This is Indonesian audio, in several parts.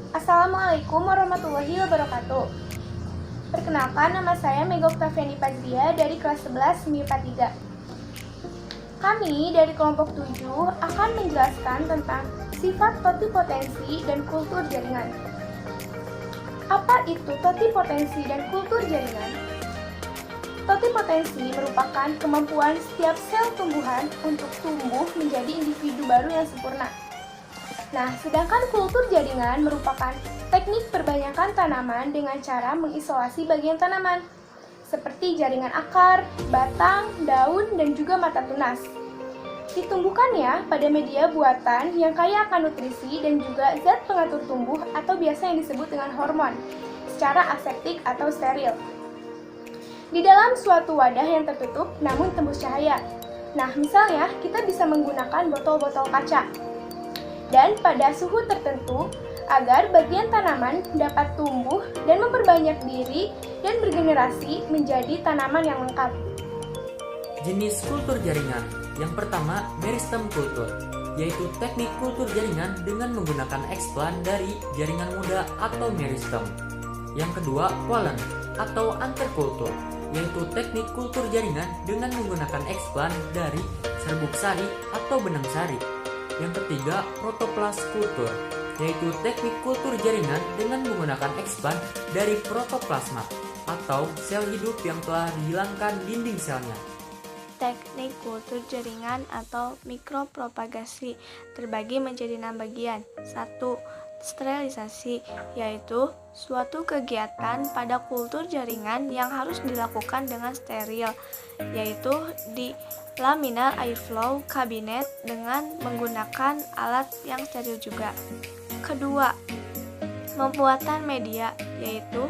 Assalamualaikum warahmatullahi wabarakatuh. Perkenalkan, nama saya Mega Oktaviani Pazria dari kelas 11 MIPA 3. Kami dari kelompok 7 akan menjelaskan tentang sifat totipotensi dan kultur jaringan. Apa itu totipotensi dan kultur jaringan? Totipotensi merupakan kemampuan setiap sel tumbuhan untuk tumbuh menjadi individu baru yang sempurna. Nah, sedangkan kultur jaringan merupakan teknik perbanyakan tanaman dengan cara mengisolasi bagian tanaman, seperti jaringan akar, batang, daun, dan juga mata tunas. Ditumbuhkannya pada media buatan yang kaya akan nutrisi dan juga zat pengatur tumbuh atau biasa yang disebut dengan hormon, secara aseptik atau steril. Di dalam suatu wadah yang tertutup namun tembus cahaya. Nah, misalnya kita bisa menggunakan botol-botol kaca. Dan pada suhu tertentu agar bagian tanaman dapat tumbuh dan memperbanyak diri dan bergenerasi menjadi tanaman yang lengkap. Jenis kultur jaringan. Yang pertama, meristem kultur, yaitu teknik kultur jaringan dengan menggunakan eksplan dari jaringan muda atau meristem. Yang kedua, pollen atau anterkultur, yaitu teknik kultur jaringan dengan menggunakan eksplan dari serbuk sari atau benang sari. Yang ketiga, protoplas kultur, yaitu teknik kultur jaringan dengan menggunakan eksplan dari protoplasma atau sel hidup yang telah dihilangkan dinding selnya. Teknik kultur jaringan atau mikropropagasi terbagi menjadi 6 bagian. 1. Sterilisasi, yaitu suatu kegiatan pada kultur jaringan yang harus dilakukan dengan steril, yaitu di laminar airflow cabinet dengan menggunakan alat yang steril juga. Kedua, pembuatan media, yaitu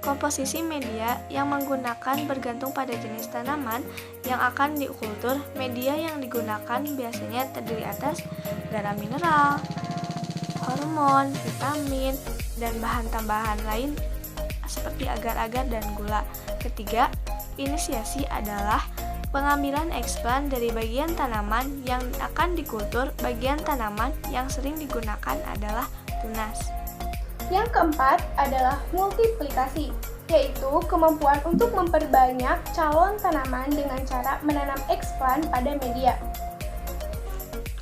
komposisi media yang menggunakan bergantung pada jenis tanaman yang akan dikultur. Media yang digunakan biasanya terdiri atas garam mineral, hormon, vitamin, dan bahan tambahan lain seperti agar-agar dan gula. Ketiga, inisiasi adalah pengambilan eksplan dari bagian tanaman yang akan dikultur. Bagian tanaman yang sering digunakan adalah tunas. Yang keempat adalah multiplikasi, yaitu kemampuan untuk memperbanyak calon tanaman dengan cara menanam eksplan pada media.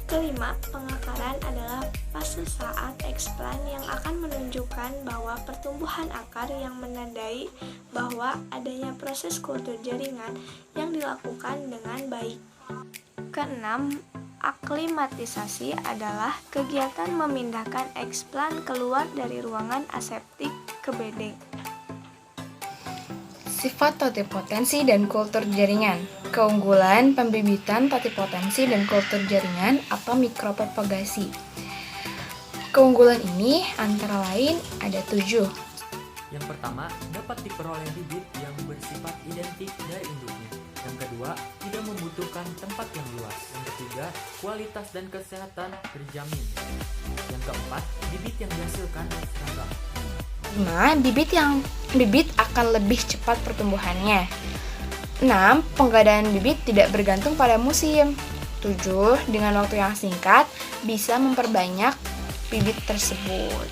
Kelima, pengakaran adalah fase saat eksplan yang akan menunjukkan bahwa pertumbuhan akar yang menandai bahwa adanya proses kultur jaringan yang dilakukan dengan baik. Keenam, aklimatisasi adalah kegiatan memindahkan eksplan keluar dari ruangan aseptik ke bedeng. Sifat totipotensi dan kultur jaringan. Keunggulan pembibitan totipotensi dan kultur jaringan atau mikropropagasi. Keunggulan ini antara lain ada 7. Yang pertama, dapat diperoleh bibit yang bersifat identik dari induknya. Yang kedua, tidak membutuhkan tempat yang luas. Yang ketiga, kualitas dan kesehatan terjamin. Yang keempat, bibit yang dihasilkan seragam. 5. Bibit akan lebih cepat pertumbuhannya. 6. Penggadaan bibit tidak bergantung pada musim. 7. Dengan waktu yang singkat bisa memperbanyak bibit tersebut.